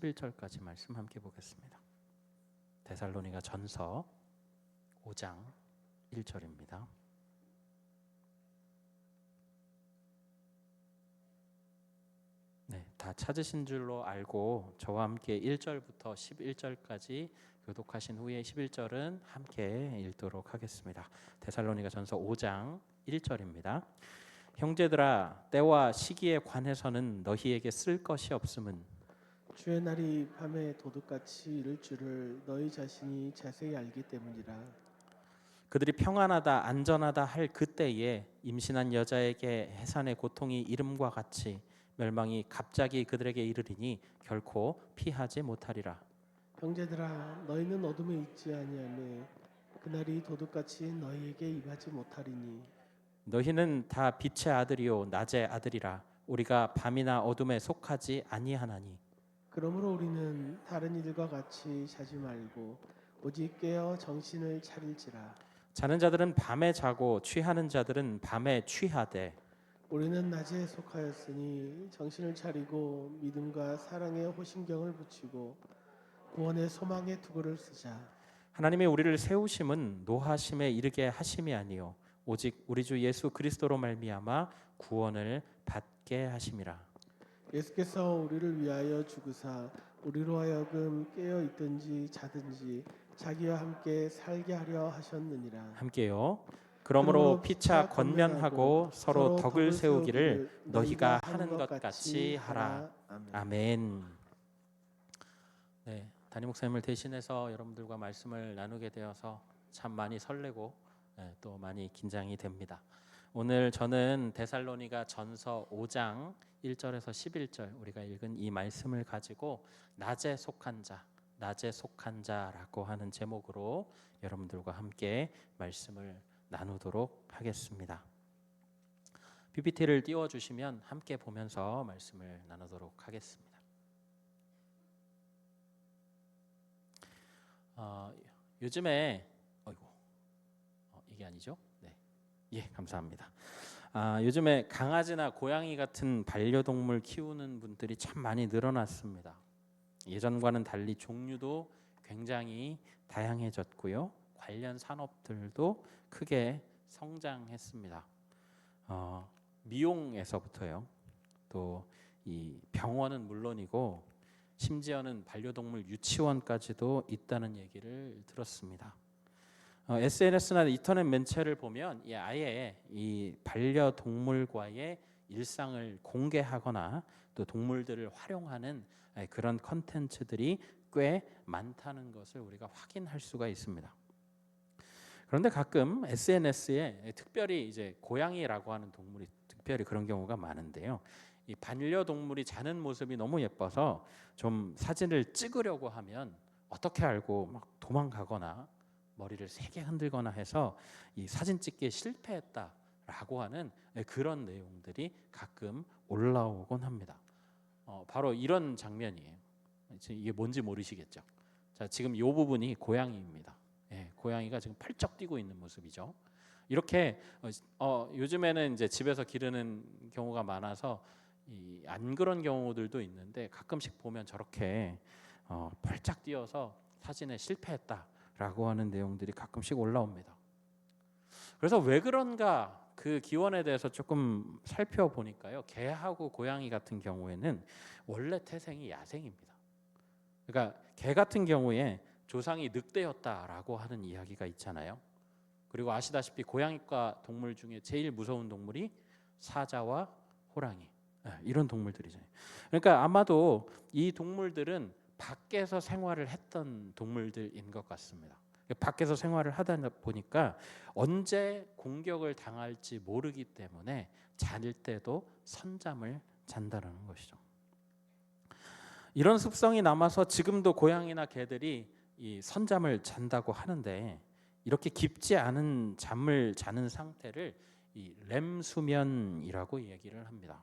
11절까지 말씀 함께 보겠습니다. 데살로니가 전서 5장 1절입니다. 네, 다 찾으신 줄로 알고 저와 함께 1절부터 11절까지 교독하신 후에 11절은 함께 읽도록 하겠습니다. 데살로니가 전서 5장 1절입니다. 형제들아, 때와 시기에 관해서는 너희에게 쓸 것이 없음은 주의 날이 밤에 도둑같이 이를 줄을 너희 자신이 자세히 알기 때문이라. 그들이 평안하다 안전하다 할 그때에 임신한 여자에게 해산의 고통이 이름과 같이 멸망이 갑자기 그들에게 이르리니 결코 피하지 못하리라. 형제들아, 너희는 어둠에 있지 아니하며 그날이 도둑같이 너희에게 임하지 못하리니. 너희는 다 빛의 아들이요 낮의 아들이라. 우리가 밤이나 어둠에 속하지 아니하나니. 그러므로 우리는 다른 이들과 같이 자지 말고 오직 깨어 정신을 차릴지라. 자는 자들은 밤에 자고 취하는 자들은 밤에 취하되 우리는 낮에 속하였으니 정신을 차리고 믿음과 사랑의 호심경을 붙이고 구원의 소망의 투구를 쓰자. 하나님이 우리를 세우심은 노하심에 이르게 하심이 아니요 오직 우리 주 예수 그리스도로 말미암아 구원을 받게 하심이라. 예수께서 우리를 위하여 죽으사 우리로 하여금 깨어 있든지 자든지 자기와 함께 살게 하려 하셨느니라. 함께요. 그러므로 피차 권면하고 서로 덕을 세우기를 너희가 하는 것 같이 하라. 아멘. 네, 담임 목사님을 대신해서 여러분들과 말씀을 나누게 되어서 참 많이 설레고 또 많이 긴장이 됩니다. 오늘 저는 데살로니가 전서 5장 1절에서 11절 우리가 읽은 이 말씀을 가지고 낮에 속한 자, 낮에 속한 자라고 하는 제목으로 여러분들과 함께 말씀을 나누도록 하겠습니다. PPT를 띄워주시면 함께 보면서 말씀을 나누도록 하겠습니다. 요즘에 이게 아니죠? 네, 예, 감사합니다. 요즘에 강아지나 고양이 같은 반려동물 키우는 분들이 참 많이 늘어났습니다. 예전과는 달리 종류도 굉장히 다양해졌고요. 관련 산업들도 크게 성장했습니다. 미용에서부터요. 또 이 병원은 물론이고 심지어는 반려동물 유치원까지도 있다는 얘기를 들었습니다. SNS나 인터넷 매체를 보면 아예 이 반려동물과의 일상을 공개하거나 또 동물들을 활용하는 그런 컨텐츠들이 꽤 많다는 것을 우리가 확인할 수가 있습니다. 그런데 가끔 SNS에 특별히 이제 고양이라고 하는 동물이 특별히 그런 경우가 많은데요. 이 반려동물이 자는 모습이 너무 예뻐서 좀 사진을 찍으려고 하면 어떻게 알고 막 도망가거나 머리를 세게 흔들거나 해서 이 사진 찍기에 실패했다라고 하는 그런 내용들이 가끔 올라오곤 합니다. 바로 이런 장면이에요. 이게 뭔지 모르시겠죠? 자, 지금 이 부분이 고양이입니다. 고양이가 지금 펄쩍 뛰고 있는 모습이죠. 이렇게 요즘에는 이제 집에서 기르는 경우가 많아서 안 그런 경우들도 있는데 가끔씩 보면 저렇게 펄쩍 뛰어서 사진에 실패했다라고 하는 내용들이 가끔씩 올라옵니다. 그래서 왜 그런가 그 기원에 대해서 조금 살펴보니까요. 개하고 고양이 같은 경우에는 원래 태생이 야생입니다. 그러니까 개 같은 경우에 조상이 늑대였다라고 하는 이야기가 있잖아요. 그리고 아시다시피 고양이과 동물 중에 제일 무서운 동물이 사자와 호랑이 이런 동물들이잖아요. 그러니까 아마도 이 동물들은 밖에서 생활을 했던 동물들인 것 같습니다. 밖에서 생활을 하다 보니까 언제 공격을 당할지 모르기 때문에 잘 때도 선잠을 잔다는 것이죠. 이런 습성이 남아서 지금도 고양이나 개들이 이 선잠을 잔다고 하는데 이렇게 깊지 않은 잠을 자는 상태를 이 렘 수면이라고 얘기를 합니다.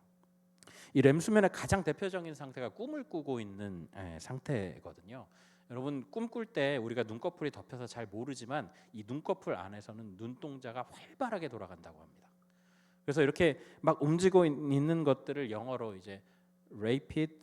이 렘 수면의 가장 대표적인 상태가 꿈을 꾸고 있는 상태거든요. 여러분 꿈꿀 때 우리가 눈꺼풀이 덮여서 잘 모르지만 이 눈꺼풀 안에서는 눈동자가 활발하게 돌아간다고 합니다. 그래서 이렇게 막 움직이고 있는 것들을 영어로 이제 rapid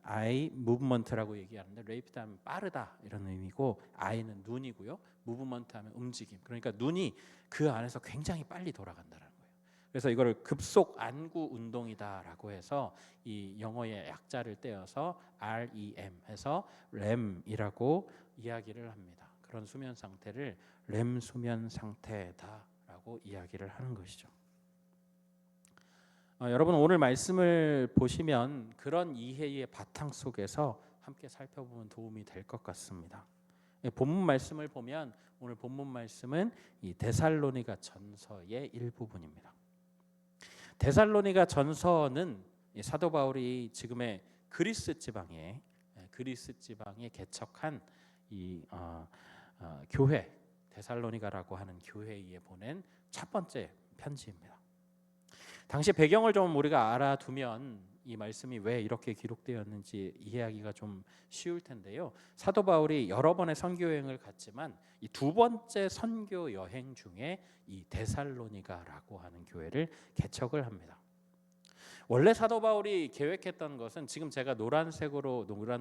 I movement라고 얘기하는데 rapid 하면 빠르다 이런 의미고 I는 눈이고요. movement 하면 움직임. 그러니까 눈이 그 안에서 굉장히 빨리 돌아간다는 거예요. 그래서 이거를 급속 안구 운동이다라고 해서 이 영어의 약자를 떼어서 REM 해서 REM이라고 이야기를 합니다. 그런 수면 상태를 REM 수면 상태다라고 이야기를 하는 것이죠. 여러분 오늘 말씀을 보시면 그런 이해의 바탕 속에서 함께 살펴보면 도움이 될 것 같습니다. 본문 말씀을 보면 오늘 본문 말씀은 이 데살로니가 전서의 일부분입니다. 데살로니가 전서는 사도 바울이 지금의 그리스 지방에 개척한 이 교회 데살로니가라고 하는 교회에 보낸 첫 번째 편지입니다. 당시 배경을 좀 우리가 알아두면 이 말씀이 왜 이렇게 기록되었는지 이해하기가 좀 쉬울 텐데요. 사도 바울이 여러 번의 선교 여행을 갔지만 이 두 번째 선교 여행 중에 이 데살로니가라고 하는 교회를 개척을 합니다. 원래 사도 바울이 계획했던 것은 지금 제가 노란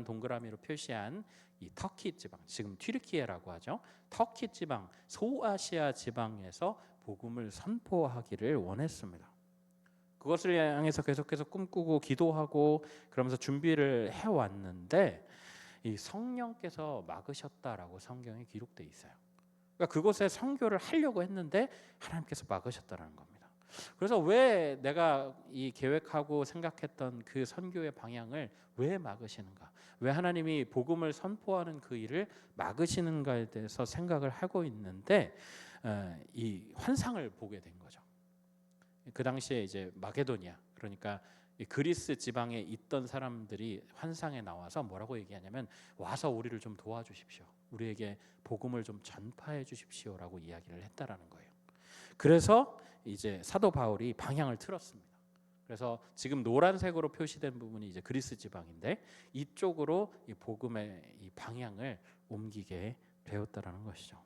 동그라미로 표시한 이 터키 지방, 지금 튀르키예라고 하죠. 터키 지방, 소아시아 지방에서 복음을 선포하기를 원했습니다. 그것을 향해서 계속해서 꿈꾸고 기도하고 그러면서 준비를 해왔는데 이 성령께서 막으셨다라고 성경에 기록돼 있어요. 그러니까 그곳에 선교를 하려고 했는데 하나님께서 막으셨다는 겁니다. 그래서 왜 내가 이 계획하고 생각했던 그 선교의 방향을 왜 막으시는가? 왜 하나님이 복음을 선포하는 그 일을 막으시는가에 대해서 생각을 하고 있는데 이 환상을 보게 된 거죠. 그 당시에 이제 마게도니아 그러니까 그리스 지방에 있던 사람들이 환상에 나와서 뭐라고 얘기하냐면 와서 우리를 좀 도와주십시오. 우리에게 복음을 좀 전파해 주십시오라고 이야기를 했다라는 거예요. 그래서 이제 사도 바울이 방향을 틀었습니다. 그래서 지금 노란색으로 표시된 부분이 이제 그리스 지방인데 이쪽으로 이 복음의 이 방향을 옮기게 되었다라는 것이죠.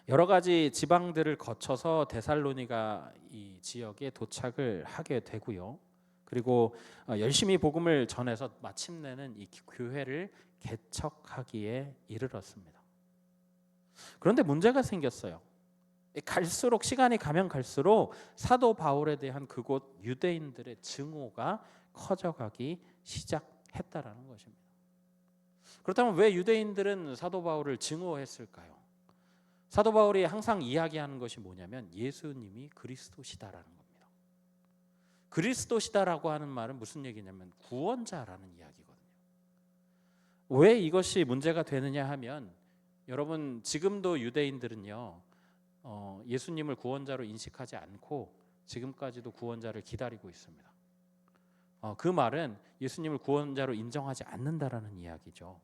여러 가지 지방들을 거쳐서 데살로니가 이 지역에 도착을 하게 되고요. 그리고 열심히 복음을 전해서 마침내는 이 교회를 개척하기에 이르렀습니다. 그런데 문제가 생겼어요. 갈수록 시간이 가면 갈수록 사도 바울에 대한 그곳 유대인들의 증오가 커져가기 시작했다라는 것입니다. 그렇다면 왜 유대인들은 사도 바울을 증오했을까요? 사도 바울이 항상 이야기하는 것이 뭐냐면 예수님이 그리스도시다라는 겁니다. 그리스도시다라고 하는 말은 무슨 얘기냐면 구원자라는 이야기거든요. 왜 이것이 문제가 되느냐 하면 여러분 지금도 유대인들은요 예수님을 구원자로 인식하지 않고 지금까지도 구원자를 기다리고 있습니다. 그 말은 예수님을 구원자로 인정하지 않는다라는 이야기죠.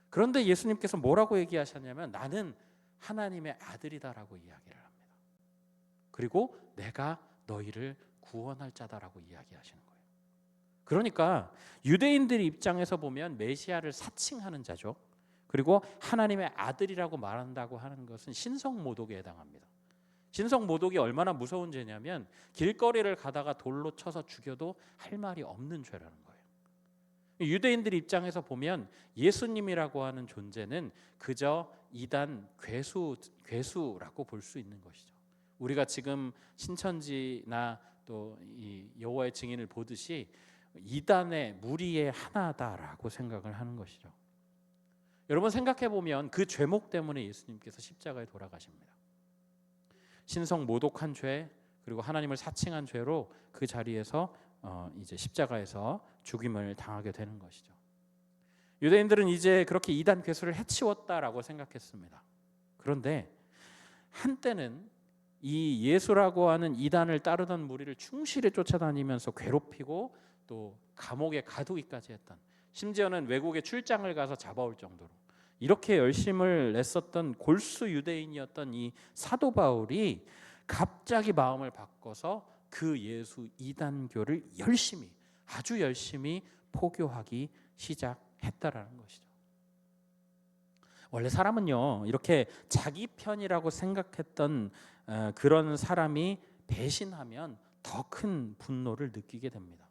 그런데 예수님께서 뭐라고 얘기하셨냐면 나는 하나님의 아들이다라고 이야기를 합니다. 그리고 내가 너희를 구원할 자다라고 이야기하시는 거예요. 그러니까 유대인들 입장에서 보면 메시아를 사칭하는 자죠. 그리고 하나님의 아들이라고 말한다고 하는 것은 신성모독에 해당합니다. 신성모독이 얼마나 무서운 죄냐면 길거리를 가다가 돌로 쳐서 죽여도 할 말이 없는 죄라는 거예요. 유대인들 입장에서 보면 예수님이라고 하는 존재는 그저 이단 괴수라고 볼 수 있는 것이죠. 우리가 지금 신천지나 또 이 여호와의 증인을 보듯이 이단의 무리의 하나다라고 생각을 하는 것이죠. 여러분 생각해 보면 그 죄목 때문에 예수님께서 십자가에 돌아가십니다. 신성 모독한 죄 그리고 하나님을 사칭한 죄로 그 자리에서 이제 십자가에서 죽임을 당하게 되는 것이죠. 유대인들은 이제 그렇게 이단 괴수를 해치웠다라고 생각했습니다. 그런데 한때는 이 예수라고 하는 이단을 따르던 무리를 충실히 쫓아다니면서 괴롭히고 또 감옥에 가두기까지 했던, 심지어는 외국에 출장을 가서 잡아올 정도로 이렇게 열심을 냈었던 골수 유대인이었던 이 사도 바울이 갑자기 마음을 바꿔서 그 예수 이단교를 아주 열심히 포교하기 시작했다라는 것이죠. 원래 사람은요 이렇게 자기 편이라고 생각했던 그런 사람이 배신하면 더 큰 분노를 느끼게 됩니다.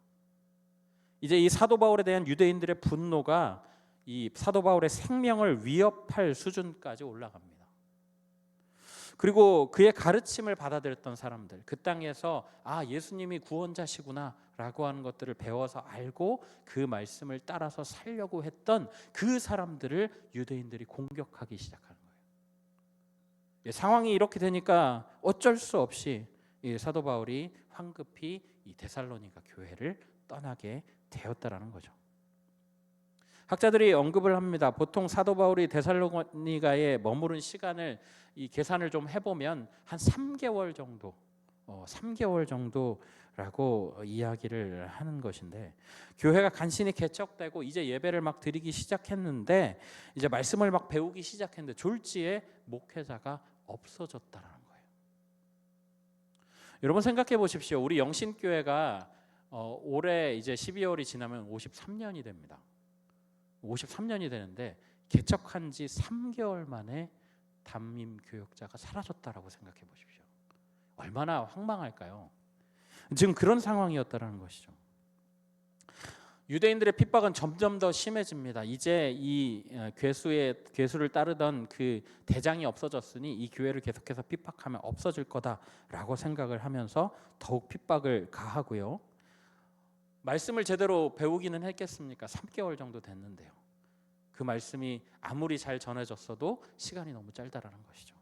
이제 이 사도 바울에 대한 유대인들의 분노가 이 사도 바울의 생명을 위협할 수준까지 올라갑니다. 그리고 그의 가르침을 받아들였던 사람들, 그 땅에서 예수님이 구원자시구나라고 하는 것들을 배워서 알고 그 말씀을 따라서 살려고 했던 그 사람들을 유대인들이 공격하기 시작하는 거예요. 상황이 이렇게 되니까 어쩔 수 없이 사도 바울이 황급히 이 데살로니가 교회를 떠나게 되었다라는 거죠. 학자들이 언급을 합니다. 보통 사도 바울이 데살로니가에 머무른 시간을 이 계산을 좀 해보면 한 3개월 정도, 3개월 정도라고 이야기를 하는 것인데, 교회가 간신히 개척되고 이제 예배를 막 드리기 시작했는데, 이제 말씀을 막 배우기 시작했는데 졸지에 목회자가 없어졌다라는 거예요. 여러분 생각해 보십시오. 우리 영신교회가 올해 이제 12월이 지나면 53년이 됩니다. 53년이 되는데 개척한 지 3개월 만에 담임 교역자가 사라졌다라고 생각해 보십시오. 얼마나 황망할까요? 지금 그런 상황이었다라는 것이죠. 유대인들의 핍박은 점점 더 심해집니다. 이제 이 괴수를 따르던 그 대장이 없어졌으니 이 교회를 계속해서 핍박하면 없어질 거다라고 생각을 하면서 더욱 핍박을 가하고요. 말씀을 제대로 배우기는 했겠습니까? 3개월 정도 됐는데요. 그 말씀이 아무리 잘 전해졌어도 시간이 너무 짧다라는 것이죠.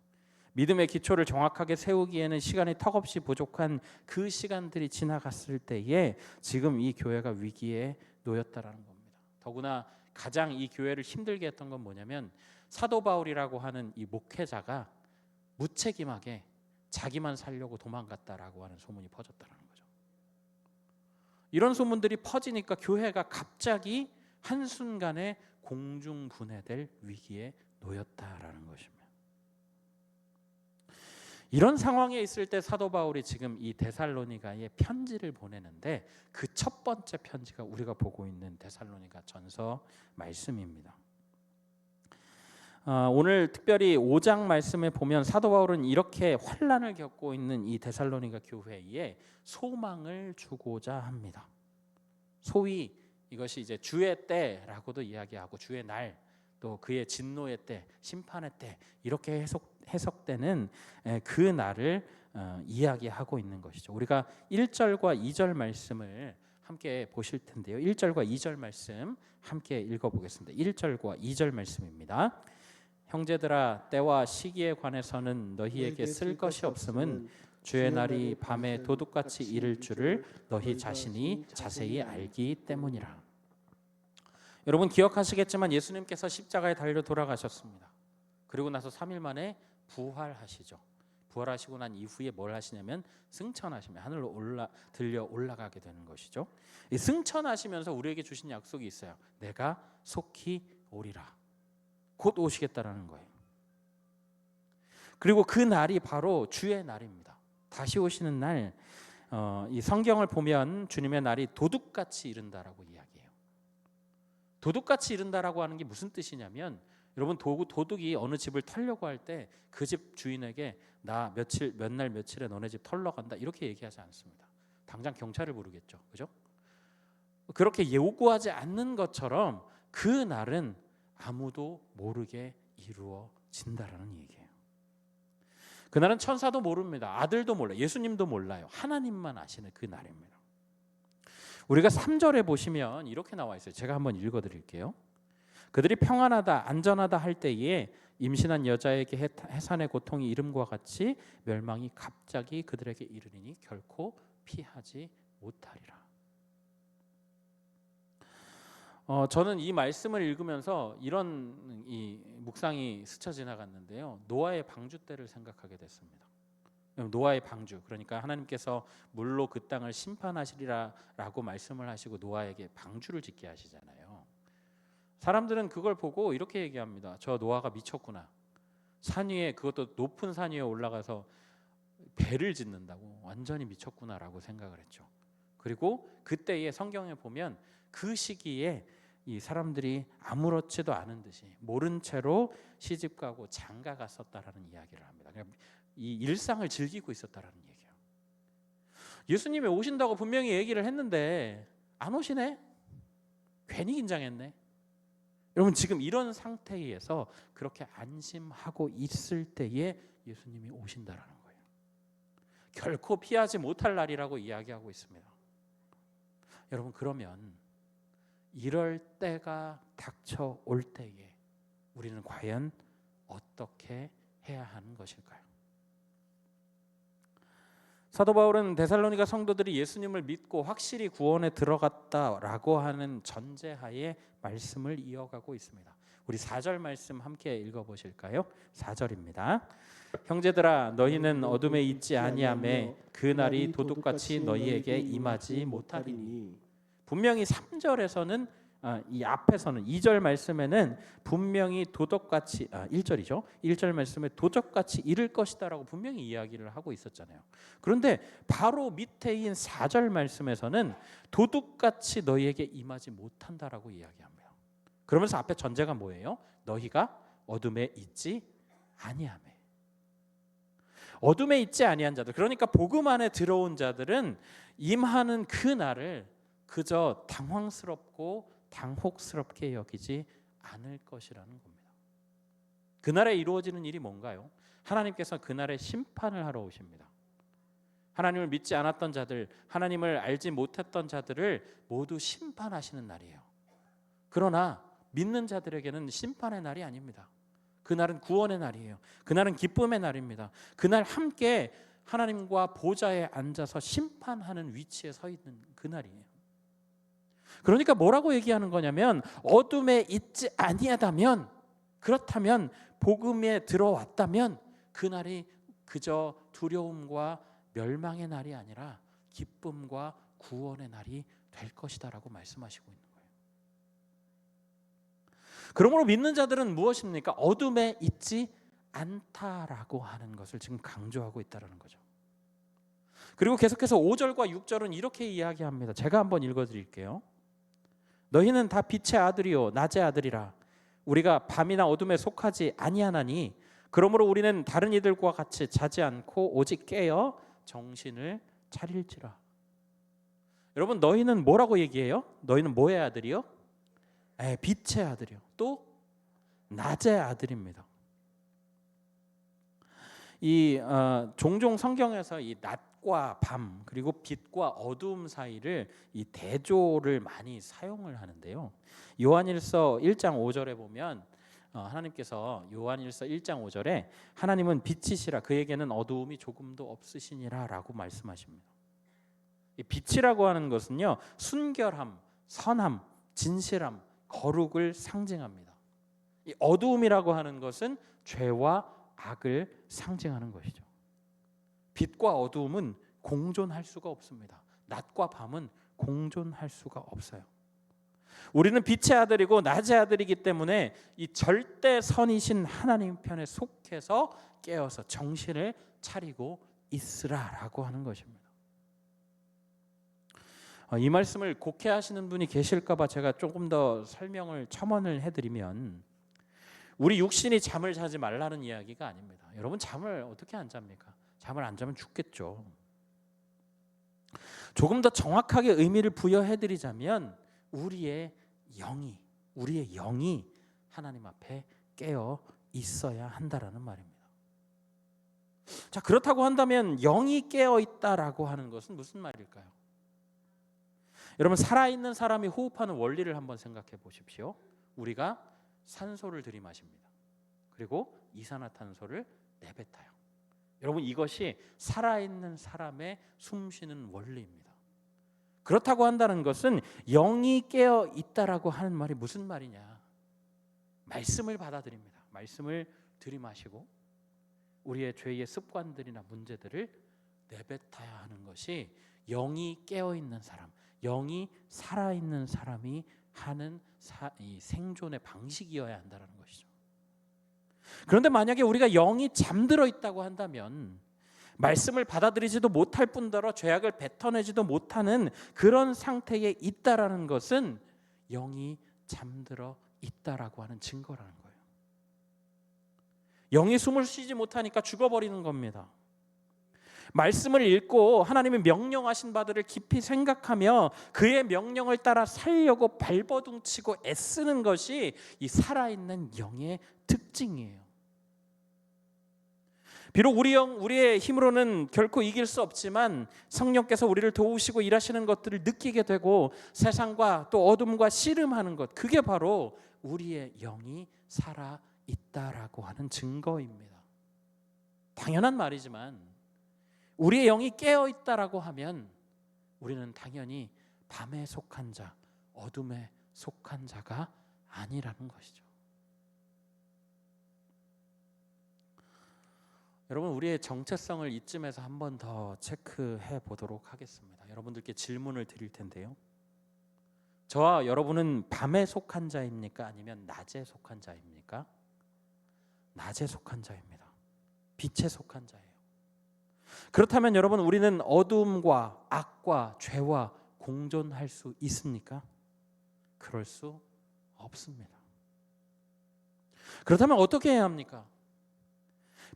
믿음의 기초를 정확하게 세우기에는 시간이 턱없이 부족한 그 시간들이 지나갔을 때에 지금 이 교회가 위기에 놓였다라는 겁니다. 더구나 가장 이 교회를 힘들게 했던 건 뭐냐면 사도 바울이라고 하는 이 목회자가 무책임하게 자기만 살려고 도망갔다라고 하는 소문이 퍼졌다라는 거죠. 이런 소문들이 퍼지니까 교회가 갑자기 한순간에 공중분해될 위기에 놓였다라는 것입니다. 이런 상황에 있을 때 사도 바울이 지금 이 데살로니가에 편지를 보내는데 그 첫 번째 편지가 우리가 보고 있는 데살로니가 전서 말씀입니다. 오늘 특별히 5장 말씀에 보면 사도 바울은 이렇게 환난을 겪고 있는 이 데살로니가 교회에 소망을 주고자 합니다. 소위 이것이 이제 주의 때라고도 이야기하고 주의 날, 또 그의 진노의 때, 심판의 때 이렇게 해석되는 그 날을 이야기하고 있는 것이죠. 우리가 1절과 2절 말씀을 함께 보실 텐데요. 1절과 2절 말씀 함께 읽어보겠습니다. 1절과 2절 말씀입니다. 형제들아, 때와 시기에 관해서는 너희에게 쓸 것이 없음은 주의 날이 밤에 도둑같이 이를 줄을 너희 자신이 자세히 알기 때문이라. 여러분 기억하시겠지만 예수님께서 십자가에 달려 돌아가셨습니다. 그리고 나서 3일 만에 부활하시죠. 부활하시고 난 이후에 뭘 하시냐면 승천하시며 하늘로 올라가게 되는 것이죠. 이 승천하시면서 우리에게 주신 약속이 있어요. 내가 속히 오리라. 곧 오시겠다라는 거예요. 그리고 그 날이 바로 주의 날입니다. 다시 오시는 날, 이 성경을 보면 주님의 날이 도둑같이 이른다라고 이야기해요. 도둑같이 이른다라고 하는 게 무슨 뜻이냐면, 여러분 도둑이 어느 집을 털려고 할 때 그 집 주인에게 나 몇 날 며칠에 너네 집 털러 간다 이렇게 얘기하지 않습니다. 당장 경찰을 부르겠죠, 그죠? 그렇게 요구하지 않는 것처럼 그 날은 아무도 모르게 이루어진다라는 얘기예요. 그날은 천사도 모릅니다. 아들도 몰라요. 예수님도 몰라요. 하나님만 아시는 그 날입니다. 우리가 3절에 보시면 이렇게 나와 있어요. 제가 한번 읽어드릴게요. 그들이 평안하다 안전하다 할 때에 임신한 여자에게 해산의 고통이 이름과 같이 멸망이 갑자기 그들에게 이르리니 결코 피하지 못하리라. 저는 이 말씀을 읽으면서 이런 이 묵상이 스쳐 지나갔는데요. 노아의 방주 때를 생각하게 됐습니다. 노아의 방주, 그러니까 하나님께서 물로 그 땅을 심판하시리라라고 말씀을 하시고 노아에게 방주를 짓게 하시잖아요. 사람들은 그걸 보고 이렇게 얘기합니다. 저 노아가 미쳤구나. 산 위에, 그것도 높은 산 위에 올라가서 배를 짓는다고, 완전히 미쳤구나라고 생각을 했죠. 그리고 그때의 성경에 보면 그 시기에 이 사람들이 아무렇지도 않은 듯이 모른 채로 시집가고 장가갔었다라는 이야기를 합니다. 그러니까 이 일상을 즐기고 있었다라는 얘기예요. 예수님이 오신다고 분명히 얘기를 했는데 안 오시네. 괜히 긴장했네. 여러분 지금 이런 상태에서 그렇게 안심하고 있을 때에 예수님이 오신다라는 거예요. 결코 피하지 못할 날이라고 이야기하고 있습니다. 여러분 그러면 이럴 때가 닥쳐올 때에 우리는 과연 어떻게 해야 하는 것일까요? 사도 바울은 데살로니가 성도들이 예수님을 믿고 확실히 구원에 들어갔다라고 하는 전제하에 말씀을 이어가고 있습니다. 우리 4절 말씀 함께 읽어보실까요? 4절입니다. 형제들아 너희는 어둠에 있지 아니하매 그 날이 도둑같이 너희에게 임하지 못하리니. 분명히 3절에서는 이 앞에서는 2절 말씀에는 분명히 도둑같이 1절이죠. 1절 말씀에 도적같이 이를 것이다라고 분명히 이야기를 하고 있었잖아요. 그런데 바로 밑에인 4절 말씀에서는 도둑같이 너희에게 임하지 못한다라고 이야기합니다. 그러면서 앞에 전제가 뭐예요? 너희가 어둠에 있지 아니하매. 어둠에 있지 아니한 자들, 그러니까 복음 안에 들어온 자들은 임하는 그 날을 그저 당황스럽고 당혹스럽게 여기지 않을 것이라는 겁니다. 그날에 이루어지는 일이 뭔가요? 하나님께서 그날에 심판을 하러 오십니다. 하나님을 믿지 않았던 자들, 하나님을 알지 못했던 자들을 모두 심판하시는 날이에요. 그러나 믿는 자들에게는 심판의 날이 아닙니다. 그날은 구원의 날이에요. 그날은 기쁨의 날입니다. 그날 함께 하나님과 보좌에 앉아서 심판하는 위치에 서 있는 그날이에요. 그러니까 뭐라고 얘기하는 거냐면 어둠에 있지 아니하다면, 그렇다면 복음에 들어왔다면 그날이 그저 두려움과 멸망의 날이 아니라 기쁨과 구원의 날이 될 것이다라고 말씀하시고 있는 거예요. 그러므로 믿는 자들은 무엇입니까? 어둠에 있지 않다라고 하는 것을 지금 강조하고 있다는 거죠. 그리고 계속해서 5절과 6절은 이렇게 이야기합니다. 제가 한번 읽어드릴게요. 너희는 다 빛의 아들이요 낮의 아들이라. 우리가 밤이나 어둠에 속하지 아니하나니 그러므로 우리는 다른 이들과 같이 자지 않고 오직 깨어 정신을 차릴지라. 여러분 너희는 뭐라고 얘기해요? 너희는 뭐의 아들이요? 빛의 아들이요. 또 낮의 아들입니다. 종종 성경에서 이 낮과 밤 그리고 빛과 어두움 사이를 이 대조를 많이 사용을 하는데요. 요한일서 1장 5절에 보면 하나님께서 요한일서 1장 5절에 하나님은 빛이시라 그에게는 어두움이 조금도 없으시니라라고 말씀하십니다. 이 빛이라고 하는 것은요 순결함, 선함, 진실함, 거룩을 상징합니다. 이 어두움이라고 하는 것은 죄와 악을 상징하는 것이죠. 빛과 어두움은 공존할 수가 없습니다. 낮과 밤은 공존할 수가 없어요. 우리는 빛의 아들이고 낮의 아들이기 때문에 이 절대 선이신 하나님 편에 속해서 깨어서 정신을 차리고 있으라라고 하는 것입니다. 이 말씀을 곡해하시는 분이 계실까 봐 제가 조금 더 첨언을 해드리면 우리 육신이 잠을 자지 말라는 이야기가 아닙니다. 여러분 잠을 어떻게 안 잡니까? 잠을 안 자면 죽겠죠. 조금 더 정확하게 의미를 부여해드리자면 우리의 영이 하나님 앞에 깨어 있어야 한다라는 말입니다. 자, 그렇다고 한다면 영이 깨어 있다라고 하는 것은 무슨 말일까요? 여러분 살아있는 사람이 호흡하는 원리를 한번 생각해 보십시오. 우리가 산소를 들이마십니다. 그리고 이산화탄소를 내뱉어요. 여러분 이것이 살아있는 사람의 숨쉬는 원리입니다. 그렇다고 한다는 것은 영이 깨어 있다라고 하는 말이 무슨 말이냐? 말씀을 받아들입니다. 말씀을 들이마시고 우리의 죄의 습관들이나 문제들을 내뱉어야 하는 것이 영이 깨어 있는 사람, 영이 살아있는 사람이 하는 이 생존의 방식이어야 한다는 것이죠. 그런데 만약에 우리가 영이 잠들어 있다고 한다면 말씀을 받아들이지도 못할 뿐더러 죄악을 뱉어내지도 못하는 그런 상태에 있다라는 것은 영이 잠들어 있다라고 하는 증거라는 거예요. 영이 숨을 쉬지 못하니까 죽어버리는 겁니다. 말씀을 읽고 하나님의 명령하신 바들을 깊이 생각하며 그의 명령을 따라 살려고 발버둥치고 애쓰는 것이 이 살아있는 영의 특징이에요. 비록 우리의 힘으로는 결코 이길 수 없지만 성령께서 우리를 도우시고 일하시는 것들을 느끼게 되고 세상과 또 어둠과 씨름하는 것, 그게 바로 우리의 영이 살아있다라고 하는 증거입니다. 당연한 말이지만 우리의 영이 깨어있다라고 하면 우리는 당연히 밤에 속한 자, 어둠에 속한 자가 아니라는 것이죠. 여러분, 우리의 정체성을 이쯤에서 한 번 더 체크해 보도록 하겠습니다. 여러분들께 질문을 드릴 텐데요. 저와 여러분은 밤에 속한 자입니까? 아니면 낮에 속한 자입니까? 낮에 속한 자입니다. 빛에 속한 자예요. 그렇다면 여러분, 우리는 어둠과 악과 죄와 공존할 수 있습니까? 그럴 수 없습니다. 그렇다면 어떻게 해야 합니까?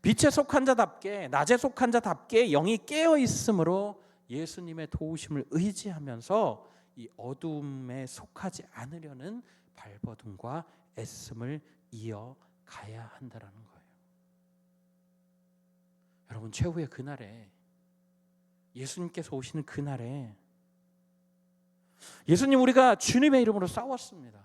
빛에 속한 자답게, 낮에 속한 자답게 영이 깨어 있으므로 예수님의 도우심을 의지하면서 이 어둠에 속하지 않으려는 발버둥과 애씀을 이어가야 한다라는 거예요. 여러분, 최후의 그날에, 예수님께서 오시는 그날에 예수님, 우리가 주님의 이름으로 싸웠습니다.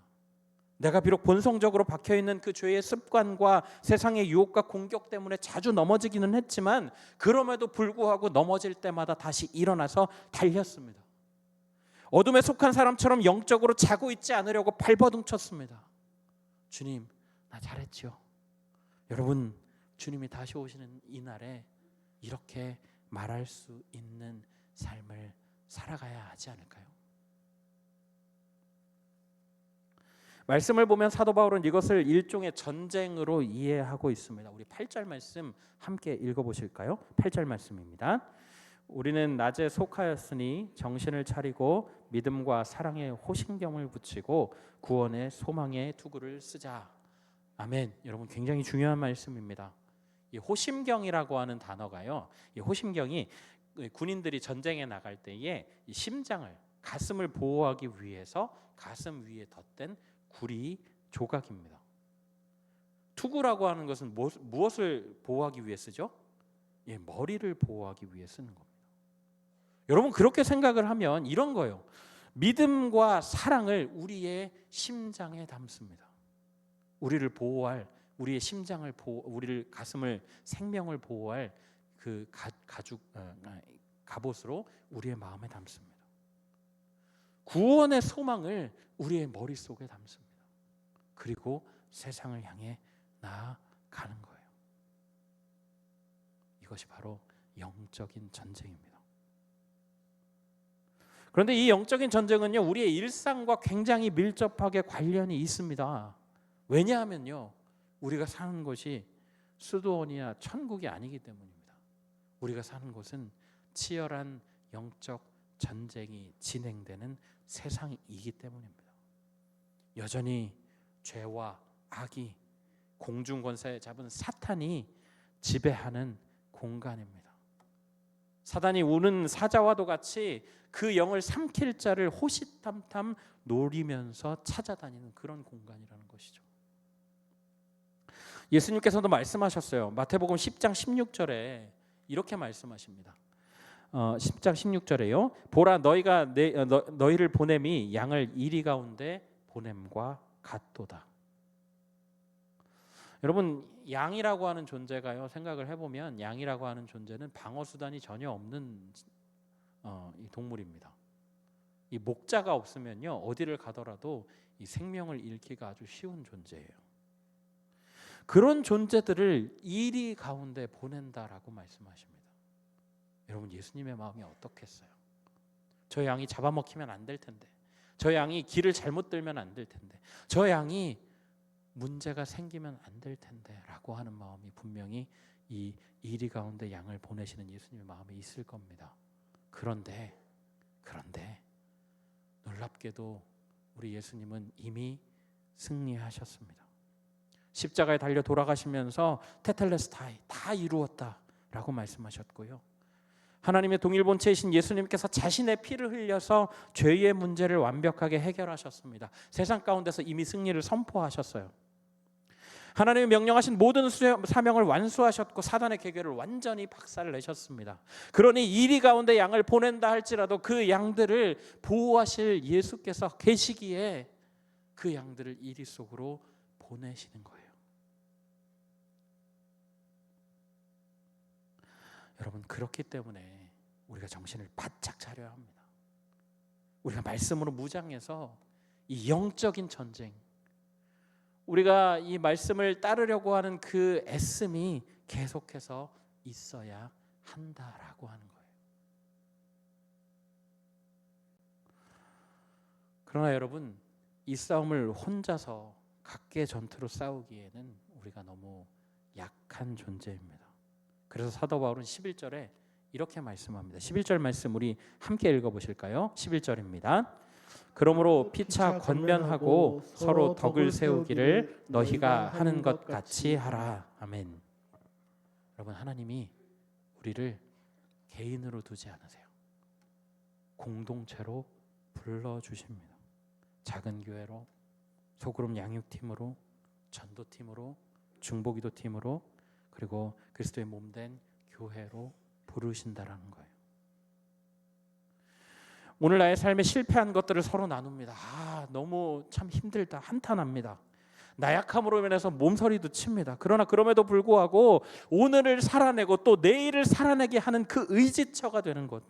내가 비록 본성적으로 박혀있는 그 죄의 습관과 세상의 유혹과 공격 때문에 자주 넘어지기는 했지만 그럼에도 불구하고 넘어질 때마다 다시 일어나서 달렸습니다. 어둠에 속한 사람처럼 영적으로 자고 있지 않으려고 발버둥 쳤습니다. 주님, 나 잘했죠? 여러분, 주님이 다시 오시는 이 날에 이렇게 말할 수 있는 삶을 살아가야 하지 않을까요? 말씀을 보면 사도 바울은 이것을 일종의 전쟁으로 이해하고 있습니다. 우리 8절 말씀 함께 읽어보실까요? 8절 말씀입니다. 우리는 낮에 속하였으니 정신을 차리고 믿음과 사랑의 호심경을 붙이고 구원의 소망의 투구를 쓰자. 아멘. 여러분, 굉장히 중요한 말씀입니다. 이 호심경이라고 하는 단어가요, 이 호심경이 군인들이 전쟁에 나갈 때에 이 심장을, 가슴을 보호하기 위해서 가슴 위에 덧댄 구리 조각입니다. 투구라고 하는 것은 무엇을 보호하기 위해 쓰죠? 예, 머리를 보호하기 위해 쓰는 겁니다. 여러분, 그렇게 생각을 하면 이런 거예요. 믿음과 사랑을 우리의 심장에 담습니다. 우리를 보호할, 우리의 심장을 우리를 가슴을, 생명을 보호할 그 갑옷으로 우리의 마음에 담습니다. 구원의 소망을 우리의 머릿속에 담습니다. 그리고 세상을 향해 나아가는 거예요. 이것이 바로 영적인 전쟁입니다. 그런데 이 영적인 전쟁은요, 우리의 일상과 굉장히 밀접하게 관련이 있습니다. 왜냐하면요, 우리가 사는 곳이 수도원이나 천국이 아니기 때문입니다. 우리가 사는 곳은 치열한 영적 전쟁이 진행되는 세상이기 때문입니다. 여전히 죄와 악이, 공중 권세 잡은 사탄이 지배하는 공간입니다. 사단이 우는 사자와도 같이 그 영을 삼킬 자를 호시탐탐 노리면서 찾아다니는 그런 공간이라는 것이죠. 예수님께서도 말씀하셨어요. 마태복음 10장 16절에 이렇게 말씀하십니다. 10장 16절에요. 보라, 너희가 너희를 보냄이 양을 이리 가운데 보냄과 같도다. 여러분, 양이라고 하는 존재가요, 생각을 해보면 양이라고 하는 존재는 방어 수단이 전혀 없는 이 동물입니다. 이 목자가 없으면요, 어디를 가더라도 이 생명을 잃기가 아주 쉬운 존재예요. 그런 존재들을 이리 가운데 보낸다라고 말씀하십니다. 여러분, 예수님의 마음이 어떻겠어요? 저 양이 잡아먹히면 안 될 텐데, 저 양이 길을 잘못 들면 안 될 텐데, 저 양이 문제가 생기면 안 될 텐데 라고 하는 마음이 분명히 이 이리 가운데 양을 보내시는 예수님의 마음에 있을 겁니다. 그런데 놀랍게도 우리 예수님은 이미 승리하셨습니다. 십자가에 달려 돌아가시면서 테텔레스타이, 다 이루었다라고 말씀하셨고요. 하나님의 동일본체이신 예수님께서 자신의 피를 흘려서 죄의 문제를 완벽하게 해결하셨습니다. 세상 가운데서 이미 승리를 선포하셨어요. 하나님이 명령하신 모든 사명을 완수하셨고 사단의 계계를 완전히 박살내셨습니다. 그러니 이리 가운데 양을 보낸다 할지라도 그 양들을 보호하실 예수께서 계시기에 그 양들을 이리 속으로 보내시는 거예요. 여러분, 그렇기 때문에 우리가 정신을 바짝 차려야 합니다. 우리가 말씀으로 무장해서 이 영적인 전쟁, 우리가 이 말씀을 따르려고 하는 그 애씀이 계속해서 있어야 한다라고 하는 거예요. 그러나 여러분, 이 싸움을 혼자서 각계 전투로 싸우기에는 우리가 너무 약한 존재입니다. 그래서 사도 바울은 11절에 이렇게 말씀합니다. 11절 말씀 우리 함께 읽어보실까요? 11절입니다. 그러므로 피차 권면하고 서로 덕을 세우기를 너희가 하는 것 같이 하라. 아멘. 여러분, 하나님이 우리를 개인으로 두지 않으세요. 공동체로 불러주십니다. 작은 교회로, 소그룹 양육팀으로, 전도팀으로, 중보기도팀으로, 그리고 그리스도의 몸된 교회로 부르신다라는 거예요. 오늘 나의 삶에 실패한 것들을 서로 나눕니다. 너무 참 힘들다, 한탄합니다. 나약함으로 인해서 몸서리도 칩니다. 그러나 그럼에도 불구하고 오늘을 살아내고 또 내일을 살아내게 하는 그 의지처가 되는 것,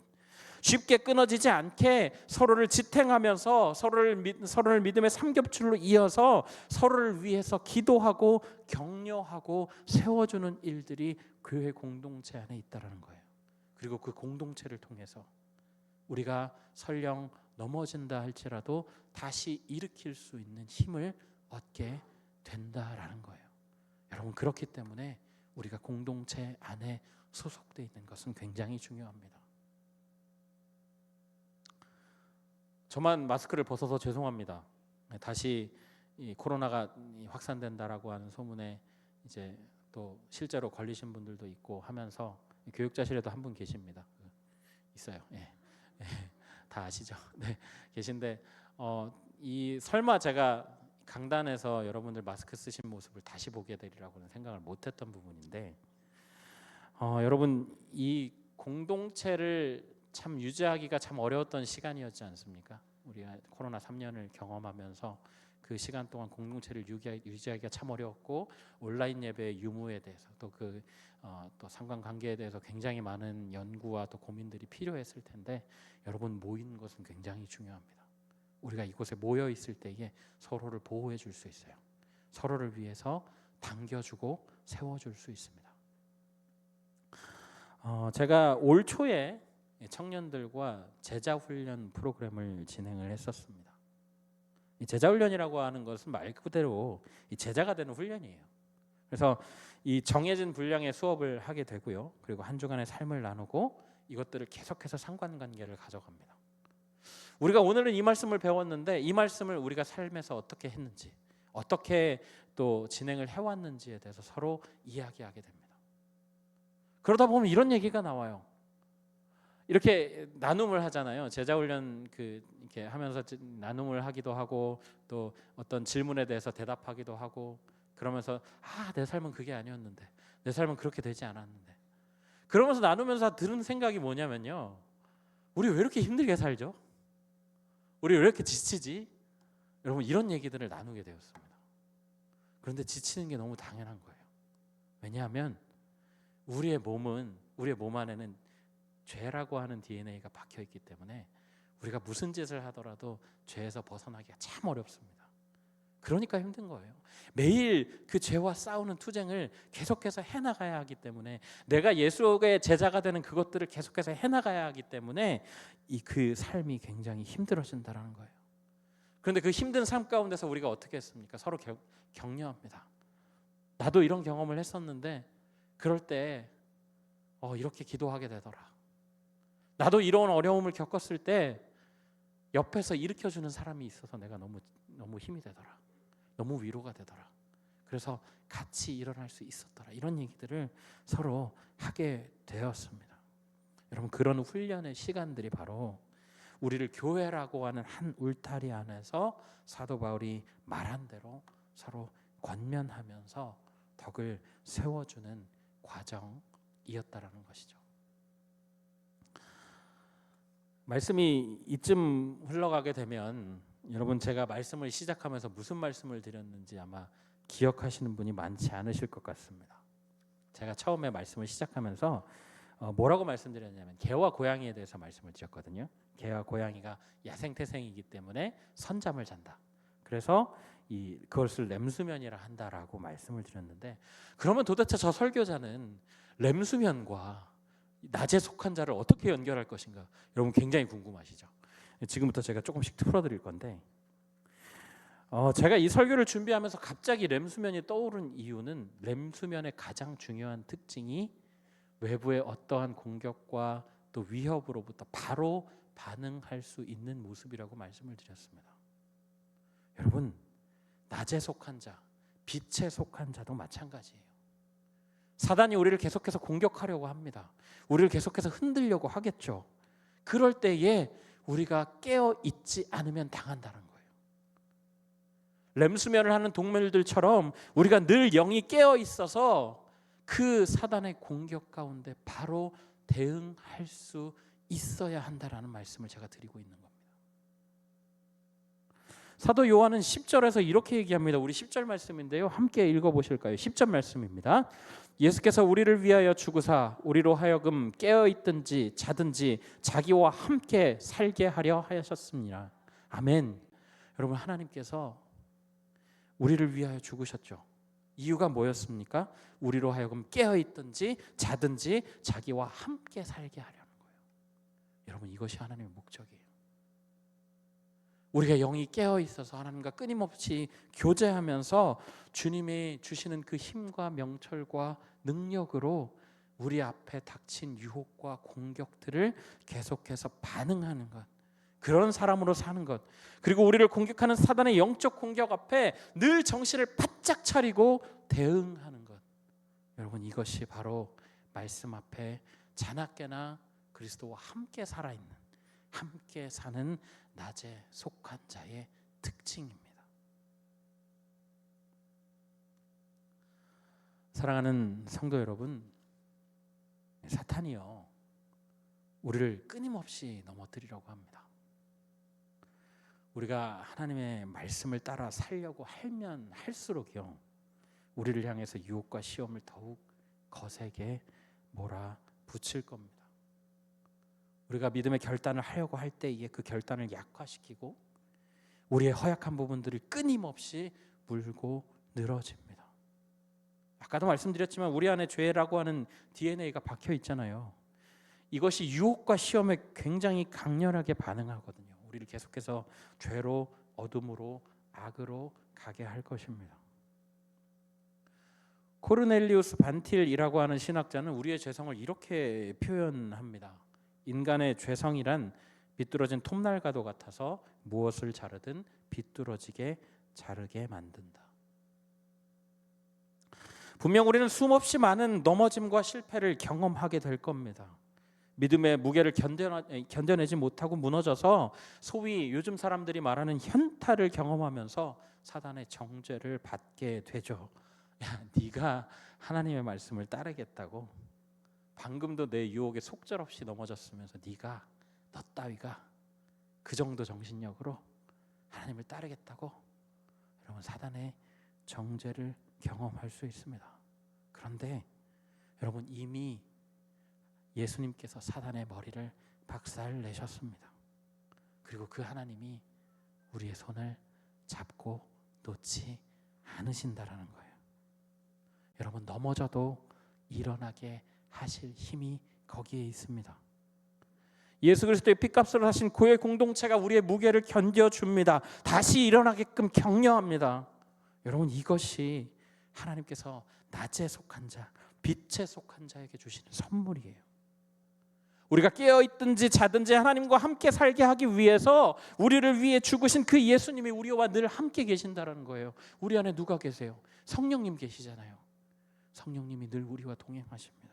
쉽게 끊어지지 않게 서로를 지탱하면서 서로를 믿음의 삼겹줄로 이어서 서로를 위해서 기도하고 격려하고 세워주는 일들이 교회 공동체 안에 있다는 거예요. 그리고 그 공동체를 통해서 우리가 설령 넘어진다 할지라도 다시 일으킬 수 있는 힘을 얻게 된다라는 거예요. 여러분, 그렇기 때문에 우리가 공동체 안에 소속되어 있는 것은 굉장히 중요합니다. 저만 마스크를 벗어서 죄송합니다. 다시 이 코로나가 확산된다라고 하는 소문에 이제 또 실제로 걸리신 분들도 있고 하면서 교육자실에도 한 분 계십니다. 있어요. 예. 다 아시죠? 네, 계신데 이 설마 제가 강단에서 여러분들 마스크 쓰신 모습을 다시 보게 되리라고는 생각을 못했던 부분인데, 여러분, 이 공동체를 참 유지하기가 참 어려웠던 시간이었지 않습니까? 우리가 코로나 3년을 경험하면서 그 시간 동안 공동체를 유지하기가 참 어려웠고, 온라인 예배의 유무에 대해서 또 상관관계에 대해서 굉장히 많은 연구와 또 고민들이 필요했을 텐데, 여러분, 모이는 것은 굉장히 중요합니다. 우리가 이곳에 모여 있을 때에 서로를 보호해 줄 수 있어요. 서로를 위해서 당겨주고 세워줄 수 있습니다. 제가 올 초에 청년들과 제자훈련 프로그램을 진행을 했었습니다. 이 제자훈련이라고 하는 것은 말 그대로 이 제자가 되는 훈련이에요. 그래서 이 정해진 분량의 수업을 하게 되고요. 그리고 한 주간의 삶을 나누고 이것들을 계속해서 상관관계를 가져갑니다. 우리가 오늘은 이 말씀을 배웠는데 이 말씀을 우리가 삶에서 어떻게 했는지, 어떻게 또 진행을 해왔는지에 대해서 서로 이야기하게 됩니다. 그러다 보면 이런 얘기가 나와요. 이렇게 나눔을 하잖아요. 제자훈련 이렇게 하면서 나눔을 하기도 하고 또 어떤 질문에 대해서 대답하기도 하고 그러면서 내 삶은 그게 아니었는데, 내 삶은 그렇게 되지 않았는데, 그러면서 나누면서 드는 생각이 뭐냐면요, 우리 왜 이렇게 힘들게 살죠? 우리 왜 이렇게 지치지? 여러분, 이런 얘기들을 나누게 되었습니다. 그런데 지치는 게 너무 당연한 거예요. 왜냐하면 우리의 몸 안에는 죄라고 하는 DNA가 박혀 있기 때문에 우리가 무슨 짓을 하더라도 죄에서 벗어나기가 참 어렵습니다. 그러니까 힘든 거예요. 매일 그 죄와 싸우는 투쟁을 계속해서 해나가야 하기 때문에, 내가 예수의 제자가 되는 그것들을 계속해서 해나가야 하기 때문에 그 삶이 굉장히 힘들어진다는 거예요. 그런데 그 힘든 삶 가운데서 우리가 어떻게 했습니까? 서로 격려합니다. 나도 이런 경험을 했었는데 그럴 때 이렇게 기도하게 되더라. 나도 이런 어려움을 겪었을 때 옆에서 일으켜주는 사람이 있어서 내가 너무 힘이 되더라. 너무 위로가 되더라. 그래서 같이 일어날 수 있었더라. 이런 얘기들을 서로 하게 되었습니다. 여러분 그런 훈련의 시간들이 바로 우리를 교회라고 하는 한 울타리 안에서 사도 바울이 말한 대로 서로 권면하면서 덕을 세워주는 과정이었다라는 것이죠. 말씀이 이쯤 흘러가게 되면 여러분 제가 말씀을 시작하면서 무슨 말씀을 드렸는지 아마 기억하시는 분이 많지 않으실 것 같습니다. 제가 처음에 말씀을 시작하면서 뭐라고 말씀드렸냐면 개와 고양이에 대해서 말씀을 드렸거든요. 개와 고양이가 야생태생이기 때문에 선잠을 잔다. 그래서 그것을 램수면이라 한다라고 말씀을 드렸는데, 그러면 도대체 저 설교자는 램수면과 낮에 속한 자를 어떻게 연결할 것인가? 여러분 굉장히 궁금하시죠? 지금부터 제가 조금씩 풀어드릴 건데, 제가 이 설교를 준비하면서 갑자기 램수면이 떠오른 이유는 램수면의 가장 중요한 특징이 외부의 어떠한 공격과 또 위협으로부터 바로 반응할 수 있는 모습이라고 말씀을 드렸습니다. 여러분 낮에 속한 자, 빛에 속한 자도 마찬가지예요. 사단이 우리를 계속해서 공격하려고 합니다. 우리를 계속해서 흔들려고 하겠죠. 그럴 때에 우리가 깨어 있지 않으면 당한다는 거예요. 램수면을 하는 동물들처럼 우리가 늘 영이 깨어 있어서 그 사단의 공격 가운데 바로 대응할 수 있어야 한다라는 말씀을 제가 드리고 있는 겁니다. 사도 요한은 10절에서 이렇게 얘기합니다. 우리 10절 말씀인데요. 함께 읽어보실까요? 10절 말씀입니다. 예수께서 우리를 위하여 죽으사 우리로 하여금 깨어있든지 자든지 자기와 함께 살게 하려 하셨습니다. 아멘. 여러분 하나님께서 우리를 위하여 죽으셨죠. 이유가 뭐였습니까? 우리로 하여금 깨어있든지 자든지 자기와 함께 살게 하려는 거예요. 여러분 이것이 하나님의 목적이에요. 우리가 영이 깨어있어서 하나님과 끊임없이 교제하면서 주님이 주시는 그 힘과 명철과 능력으로 우리 앞에 닥친 유혹과 공격들을 계속해서 반응하는 것, 그런 사람으로 사는 것, 그리고 우리를 공격하는 사단의 영적 공격 앞에 늘 정신을 바짝 차리고 대응하는 것, 여러분 이것이 바로 말씀 앞에 자나깨나 그리스도와 함께 살아있는, 함께 사는 낮에 속한 자의 특징입니다. 사랑하는 성도 여러분, 사탄이요 우리를 끊임없이 넘어뜨리려고 합니다. 우리가 하나님의 말씀을 따라 살려고 하면 할수록요 우리를 향해서 유혹과 시험을 더욱 거세게 몰아붙일 겁니다. 우리가 믿음의 결단을 하려고 할 때에 그 결단을 약화시키고 우리의 허약한 부분들을 끊임없이 물고 늘어집니다. 아까도 말씀드렸지만 우리 안에 죄라고 하는 DNA가 박혀 있잖아요. 이것이 유혹과 시험에 굉장히 강렬하게 반응하거든요. 우리를 계속해서 죄로, 어둠으로, 악으로 가게 할 것입니다. 코르넬리우스 반틸이라고 하는 신학자는 우리의 죄성을 이렇게 표현합니다. 인간의 죄성이란 비뚤어진 톱날과도 같아서 무엇을 자르든 비뚤어지게 자르게 만든다. 분명 우리는 수없이 많은 넘어짐과 실패를 경험하게 될 겁니다. 믿음의 무게를 견뎌내지 못하고 무너져서 소위 요즘 사람들이 말하는 현타를 경험하면서 사단의 정죄를 받게 되죠. 야, 네가 하나님의 말씀을 따르겠다고? 방금도 내 유혹에 속절없이 넘어졌으면서 너 따위가 그 정도 정신력으로 하나님을 따르겠다고? 여러분 사단의 정죄를 경험할 수 있습니다. 그런데 여러분 이미 예수님께서 사단의 머리를 박살 내셨습니다. 그리고 그 하나님이 우리의 손을 잡고 놓지 않으신다라는 거예요. 여러분 넘어져도 일어나게 하실 힘이 거기에 있습니다. 예수 그리스도의 피값을 하신 교회 공동체가 우리의 무게를 견뎌줍니다. 다시 일어나게끔 격려합니다. 여러분 이것이 하나님께서 낮에 속한 자, 빛에 속한 자에게 주시는 선물이에요. 우리가 깨어있든지 자든지 하나님과 함께 살게 하기 위해서 우리를 위해 죽으신 그 예수님이 우리와 늘 함께 계신다는 거예요. 우리 안에 누가 계세요? 성령님 계시잖아요. 성령님이 늘 우리와 동행하십니다.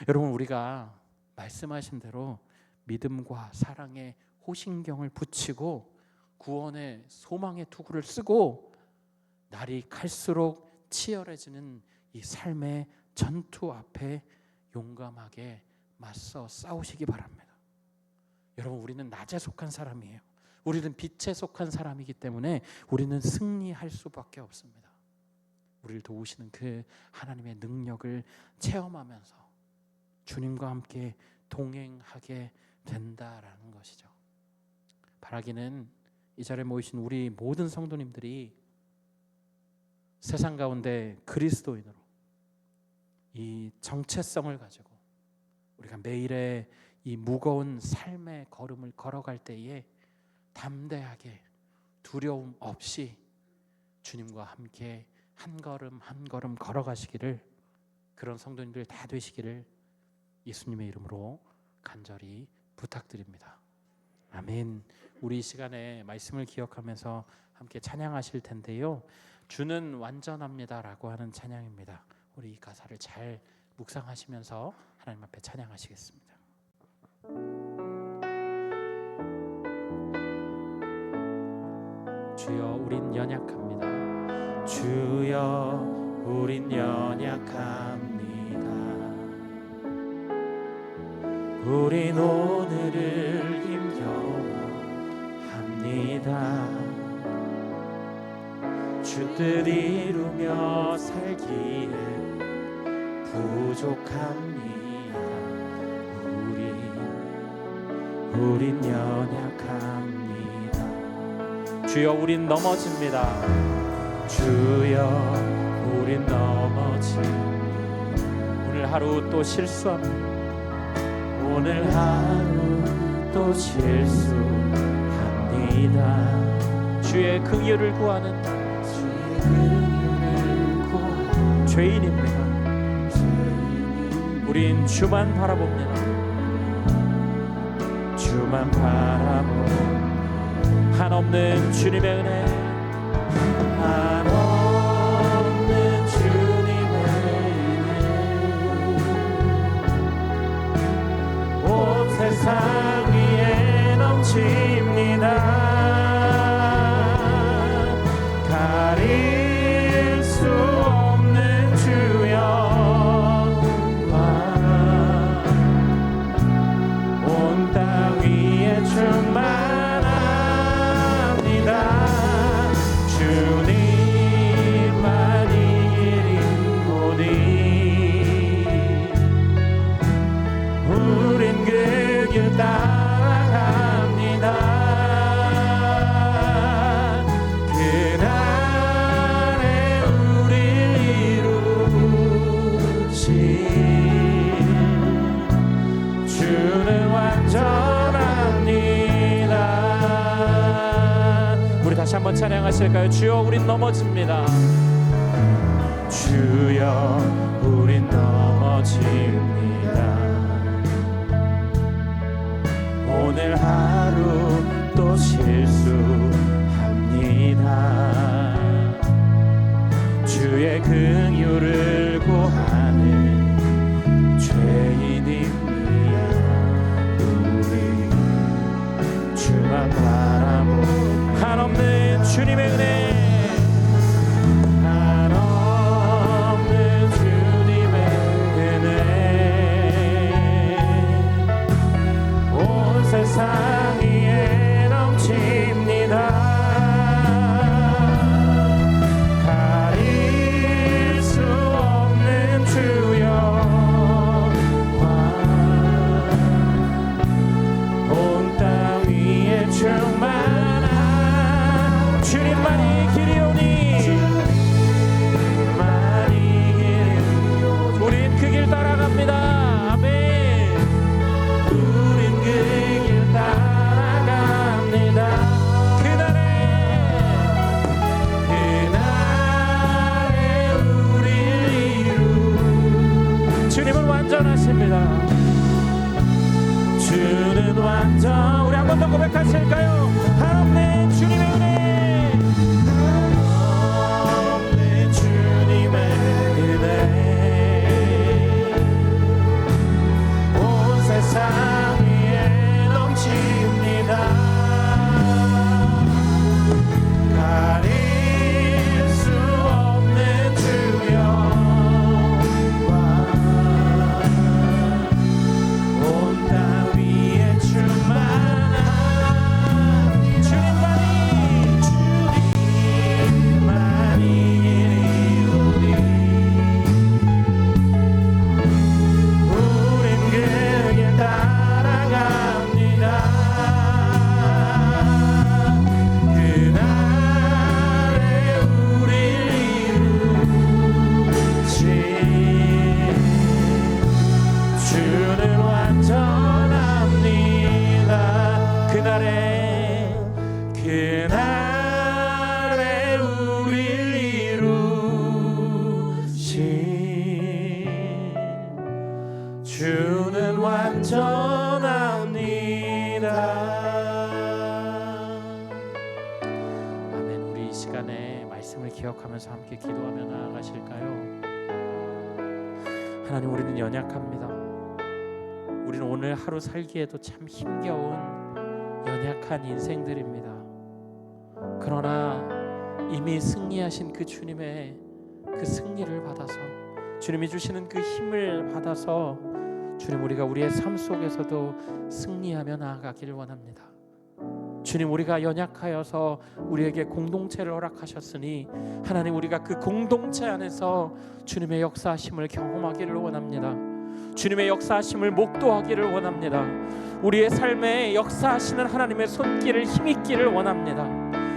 여러분 우리가 말씀하신 대로 믿음과 사랑의 호신경을 붙이고 구원의 소망의 투구를 쓰고 날이 갈수록 치열해지는 이 삶의 전투 앞에 용감하게 맞서 싸우시기 바랍니다. 여러분, 우리는 낮에 속한 사람이에요. 우리는 빛에 속한 사람이기 때문에 우리는 승리할 수밖에 없습니다. 우리를 도우시는 그 하나님의 능력을 체험하면서 주님과 함께 동행하게 된다라는 것이죠. 바라기는 이 자리에 모이신 우리 모든 성도님들이 세상 가운데 그리스도인으로 이 정체성을 가지고 우리가 매일의 이 무거운 삶의 걸음을 걸어갈 때에 담대하게 두려움 없이 주님과 함께 한 걸음 한 걸음 걸어가시기를, 그런 성도님들 다 되시기를 예수님의 이름으로 간절히 부탁드립니다. 아멘. 우리 이 시간에 말씀을 기억하면서 함께 찬양하실 텐데요, 주는 완전합니다라고 하는 찬양입니다. 우리 이 가사를 잘 묵상하시면서 하나님 앞에 찬양하시겠습니다. 주여 우린 연약합니다. 주여 우린 연약합니다. 우린 오늘을 힘겨워합니다. 주 뜻 이루며 살기에 부족합니다. 우린 연약합니다. 주여 우린 넘어집니다. 주여 우린 넘어집니다. 오늘 하루 또 실수합니다. 오늘 하루 또 실수합니다. 주의 긍휼을 구하는 죄인입니다. 우린 주만 바라봅니다. 주만 바라봅니다. 한없는 주님의 은혜, 한없는 주님의 은혜 온 세상 위에 넘칩니다. 가릴 수 없는 주여 온 땅 위에 충만합니다. 주님만이 이리오니 우린 그 길 따라갑니다. 그날에 우릴 이루신 주는 완전합니다. 우리 다시 한번 찬양하실까요? 주여 우린 넘어집니다. 주여 우린 넘어집니다. 오늘 하루 또 실수합니다. 주의 긍휼을 구하는 죄인입니다. 우리 주만 바라보는 한없는 주님의 은혜, 한없는 주님의 은혜 온 세상 위에 넘칩니다. 가릴 수 없는 주여 온 땅 위에 충만한 주님만이 길이오니 우린 그 길 따라갑니다. 아멘. 우린 그 길 따라갑니다. 그날에 우릴 이루 주님은 완전하십니다. 주는 완전. 우리 한 번 더 고백하실까요? 한없는 주님의 은혜, 한없는 주님의 은혜 온 세상 생각하면서 함께 기도하며 나아가실까요? 하나님, 우리는 연약합니다. 우리는 오늘 하루 살기에도 참 힘겨운 연약한 인생들입니다. 그러나 이미 승리하신 그 주님의 그 승리를 받아서, 주님이 주시는 그 힘을 받아서 주님, 우리가 우리의 삶 속에서도 승리하며 나아가기를 원합니다. 주님, 우리가 연약하여서 우리에게 공동체를 허락하셨으니 하나님, 우리가 그 공동체 안에서 주님의 역사하심을 경험하기를 원합니다. 주님의 역사하심을 목도하기를 원합니다. 우리의 삶에 역사하시는 하나님의 손길을 힘있기를 원합니다.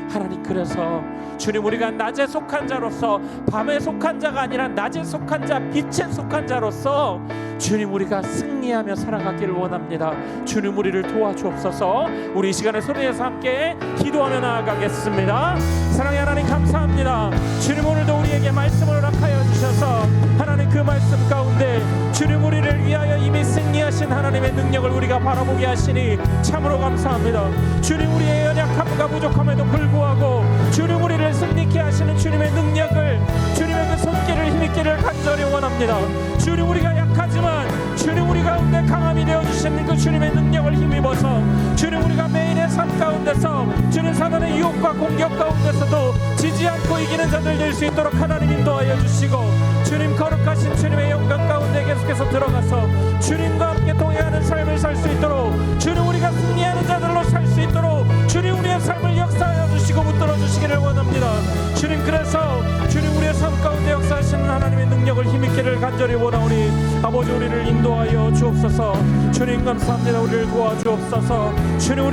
하나님, 그래서 주님, 우리가 낮에 속한 자로서, 밤에 속한 자가 아니라 낮에 속한 자, 빛에 속한 자로서 주님, 우리가 승리하며 살아가기를 원합니다. 주님, 우리를 도와주옵소서. 우리 이 시간에 소리내서 함께 기도하며 나아가겠습니다. 사랑의 하나님, 감사합니다. 주님, 오늘도 우리에게 말씀을 허락하여 주셔서 하나님, 그 말씀 가운데 주님, 우리를 위하여 이미 승리하신 하나님의 능력을 우리가 바라보게 하시니 참으로 감사합니다. 주님, 우리의 연약함과 부족함에도 불구하고 주님, 우리를 승리케 하시는 주님의 능력을, 주님의 그 손길을 힘있기를 간절히 원합니다. 주님, 우리가 약하지만 주님, 우리 가운데 강함이 되어주시는 그 주님의 능력을 힘입어서 주님, 우리가 매일의 삶 가운데서 주님, 사단의 유혹과 공격 가운데서도 지지 않고 이기는 자들 될 수 있도록 하나님 인도하여 주시고, 주님, 거룩하신 주님의 영광 가운데 계속해서 들어가서 주님과 함께 동행하는 삶을 살 수 있도록, 주님, 우리가 승리하는 자들로 살 수 있도록 주님, 우리의 삶을 역사하여 주시고 붙들어 주시기를 원합니다. 주님, 그래서 주님, 우리의 삶 가운데 역사하시는 하나님의 능력을 힘있기를 간절히 원하오니 아버지, 우리를 인도하여 주옵소서. 주님, 감사합니다. 우리를 도와주옵소서. 주님,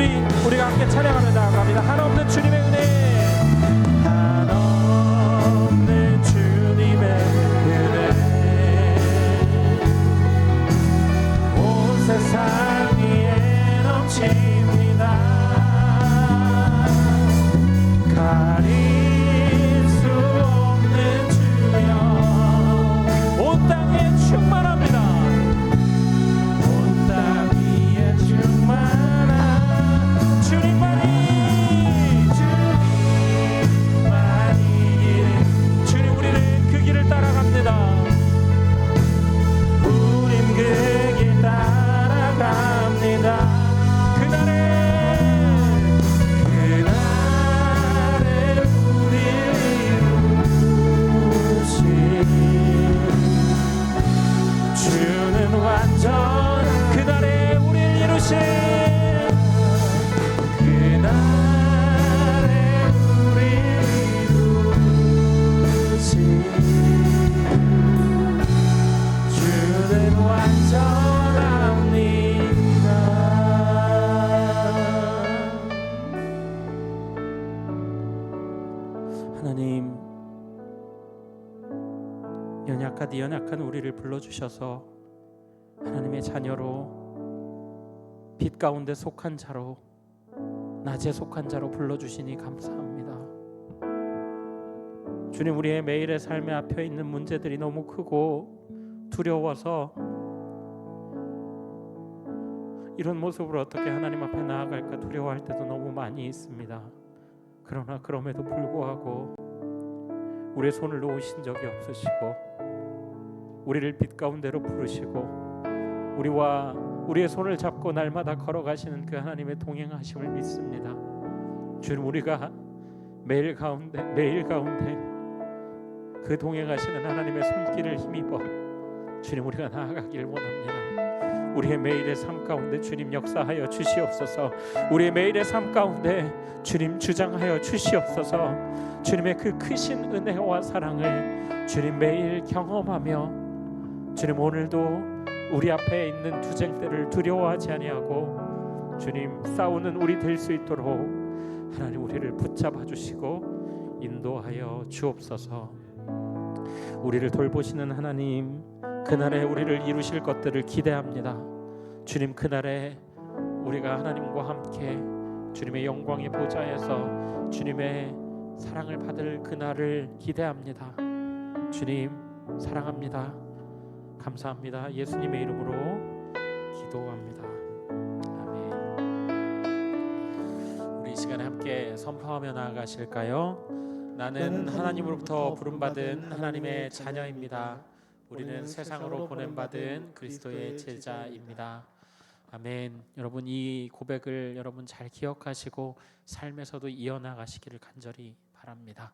우리가 함께 찬양하며 나아갑니다. 한없는 주님의 은혜, 한없는 주님의 은혜, 온 세상 위에 넘칩니다. 가릴 수 없는 주여, 온 땅에 충만합니다. 온 땅 위에 충만한 주님만이, 주님, 우리는 그 길을 따라갑니다. 우린 그 길 따라갑니다. 그날에 우리를 이루신, 그날에 우리를 이루신 주는 완전합니다. 하나님, 연약한 우리를 불러주셔서 하나님의 자녀로, 빛 가운데 속한 자로, 낮에 속한 자로 불러주시니 감사합니다. 주님, 우리의 매일의 삶에 앞에 있는 문제들이 너무 크고 두려워서 이런 모습으로 어떻게 하나님 앞에 나아갈까 두려워할 때도 너무 많이 있습니다. 그러나 그럼에도 불구하고 우리의 손을 놓으신 적이 없으시고 우리를 빛 가운데로 부르시고 우리와 우리의 손을 잡고 날마다 걸어가시는 그 하나님의 동행하심을 믿습니다. 주님, 우리가 매일 가운데 그 동행하시는 하나님의 손길을 힘입어 주님, 우리가 나아가기를 원합니다. 우리의 매일의 삶 가운데 주님 역사하여 주시옵소서. 우리의 매일의 삶 가운데 주님 주장하여 주시옵소서. 주님의 그 크신 은혜와 사랑을 주님 매일 경험하며 주님, 오늘도 우리 앞에 있는 투쟁들을 두려워하지 아니하고 주님 싸우는 우리 될 수 있도록 하나님 우리를 붙잡아 주시고 인도하여 주옵소서. 우리를 돌보시는 하나님, 그날에 우리를 이루실 것들을 기대합니다. 주님, 그날에 우리가 하나님과 함께 주님의 영광의 보좌에서 주님의 사랑을 받을 그날을 기대합니다. 주님, 사랑합니다. 감사합니다. 예수님의 이름으로 기도합니다. 아멘. 우리 이 시간에 함께 선포하며 나아가실까요? 나는 하나님으로부터 부름받은 하나님의 자녀입니다. 우리는 세상으로 보냄받은 그리스도의 제자입니다. 아멘. 여러분, 이 고백을 여러분 잘 기억하시고 삶에서도 이어나가시기를 간절히 바랍니다.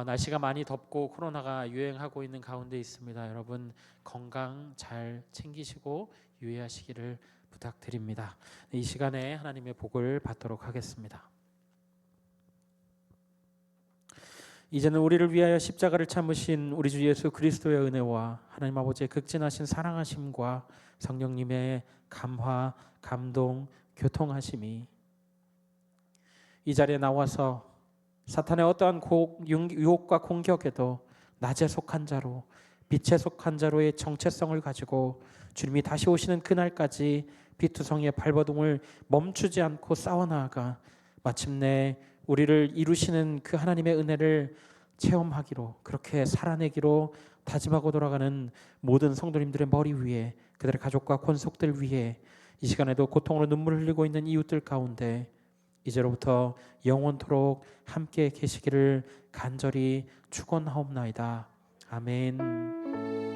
날씨가 많이 덥고 코로나가 유행하고 있는 가운데 있습니다. 여러분 건강 잘 챙기시고 유의하시기를 부탁드립니다. 이 시간에 하나님의 복을 받도록 하겠습니다. 이제는 우리를 위하여 십자가를 참으신 우리 주 예수 그리스도의 은혜와 하나님 아버지의 극진하신 사랑하심과 성령님의 감화, 감동, 교통하심이 이 자리에 나와서 사탄의 어떠한 유혹과 공격에도 낮에 속한 자로, 빛에 속한 자로의 정체성을 가지고 주님이 다시 오시는 그날까지 피투성이의 발버둥을 멈추지 않고 싸워나가 마침내 우리를 이루시는 그 하나님의 은혜를 체험하기로, 그렇게 살아내기로 다짐하고 돌아가는 모든 성도님들의 머리 위에, 그들의 가족과 권속들 위에 이 시간에도 고통으로 눈물을 흘리고 있는 이웃들 가운데 이제로부터 영원토록 함께 계시기를 간절히 축원하옵나이다. 아멘.